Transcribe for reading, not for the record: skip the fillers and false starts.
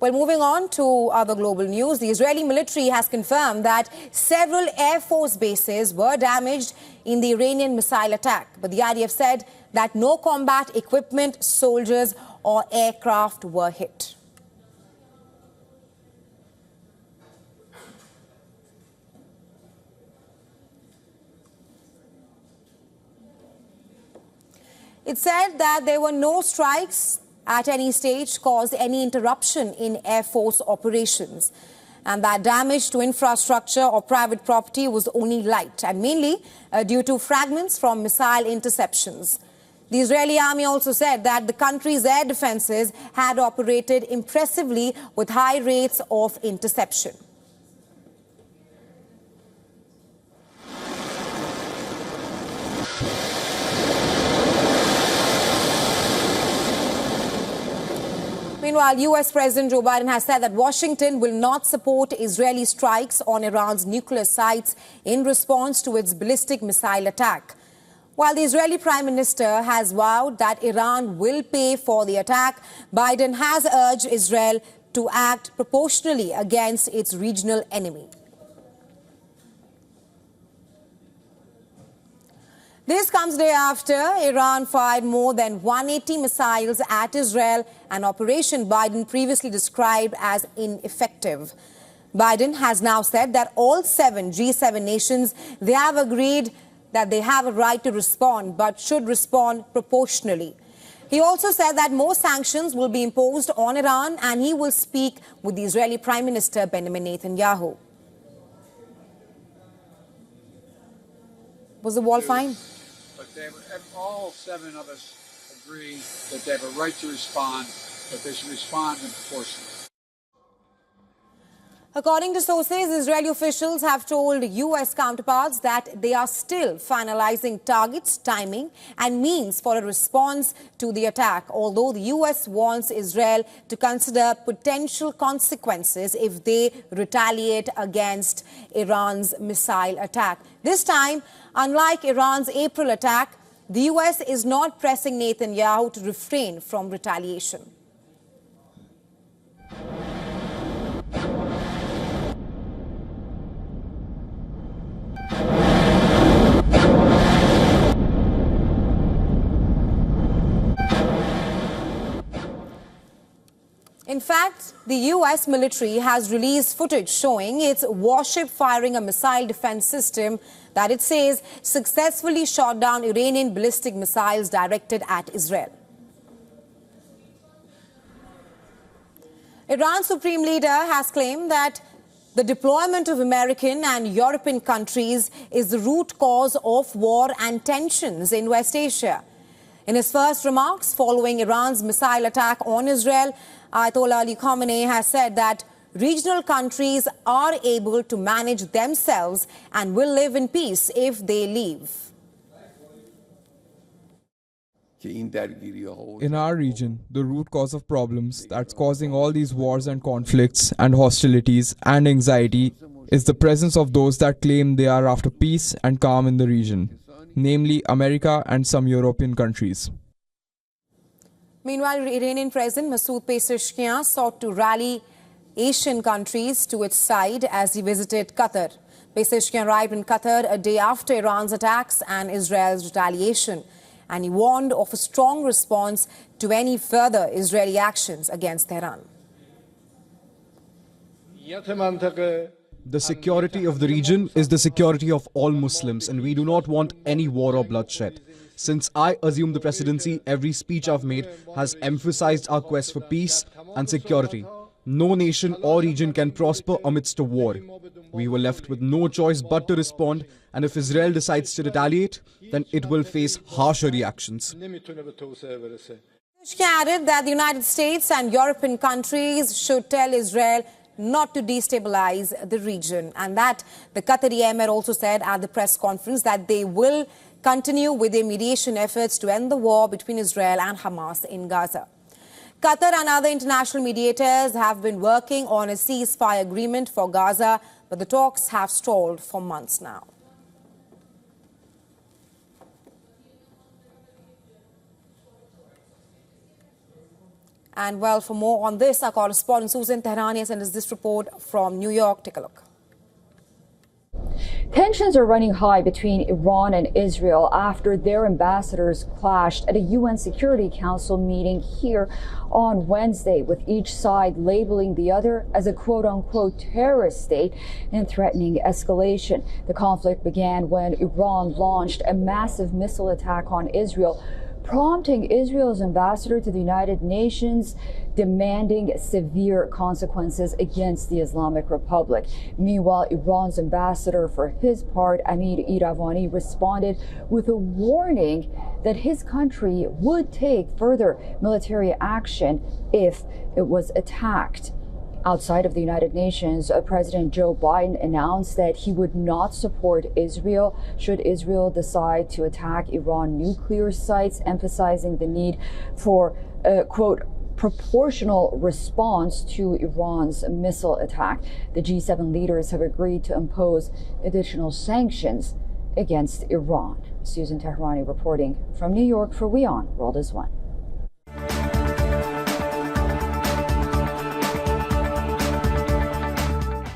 Well, moving on to other global news, the Israeli military has confirmed that several Air Force bases were damaged in the Iranian missile attack. But the IDF said that no combat equipment, soldiers or aircraft were hit. It said that there were no strikes at any stage caused any interruption in Air Force operations, and that damage to infrastructure or private property was only light and mainly due to fragments from missile interceptions. The Israeli army also said that the country's air defenses had operated impressively with high rates of interception. Meanwhile, U.S. President Joe Biden has said that Washington will not support Israeli strikes on Iran's nuclear sites in response to its ballistic missile attack. While the Israeli Prime Minister has vowed that Iran will pay for the attack, Biden has urged Israel to act proportionally against its regional enemy. This comes day after Iran fired more than 180 missiles at Israel, an operation Biden previously described as ineffective. Biden has now said that all 7 G7 nations, they have agreed that they have a right to respond, but should respond proportionally. He also said that more sanctions will be imposed on Iran, and he will speak with the Israeli Prime Minister Benjamin Netanyahu. Was the wall fine? But all 7 of us agree that they have a right to respond, but they should respond in proportion. According to sources, Israeli officials have told U.S. counterparts that they are still finalizing targets, timing and means for a response to the attack, although the U.S. wants Israel to consider potential consequences if they retaliate against Iran's missile attack. This time, unlike Iran's April attack, the U.S. is not pressing Netanyahu to refrain from retaliation. In fact, the U.S. military has released footage showing its warship firing a missile defense system that it says successfully shot down Iranian ballistic missiles directed at Israel. Iran's supreme leader has claimed that the deployment of American and European countries is the root cause of war and tensions in West Asia. In his first remarks following Iran's missile attack on Israel, Ayatollah Ali Khamenei has said that regional countries are able to manage themselves and will live in peace if they leave. In our region, the root cause of problems that's causing all these wars and conflicts and hostilities and anxiety is the presence of those that claim they are after peace and calm in the region, namely America and some European countries. Meanwhile, Iranian President Masoud Pezeshkian sought to rally Asian countries to its side as he visited Qatar. Pezeshkian arrived in Qatar a day after Iran's attacks and Israel's retaliation, and he warned of a strong response to any further Israeli actions against Tehran. The security of the region is the security of all Muslims, and we do not want any war or bloodshed. Since I assumed the presidency, every speech I've made has emphasized our quest for peace and security. No nation or region can prosper amidst a war. We were left with no choice but to respond, and if Israel decides to retaliate, then it will face harsher reactions. Pezeshkian added that the United States and European countries should tell Israel not to destabilize the region, and that the Qatari Emir also said at the press conference that they will continue with their mediation efforts to end the war between Israel and Hamas in Gaza. Qatar and other international mediators have been working on a ceasefire agreement for Gaza, but the talks have stalled for months now. And well, for more on this, our correspondent Susan Tehrani sent us this report from New York. Take a look. Tensions are running high between Iran and Israel after their ambassadors clashed at a UN Security Council meeting here on Wednesday, with each side labeling the other as a quote-unquote terrorist state and threatening escalation. The conflict began when Iran launched a massive missile attack on Israel, prompting Israel's ambassador to the United Nations demanding severe consequences against the Islamic Republic. Meanwhile, Iran's ambassador, for his part, Amir Iravani, responded with a warning that his country would take further military action if it was attacked. Outside of the United Nations, President Joe Biden announced that he would not support Israel should Israel decide to attack Iran nuclear sites, emphasizing the need for a, quote, proportional response to Iran's missile attack. The G7 leaders have agreed to impose additional sanctions against Iran. Susan Tehrani reporting from New York for WION World is One.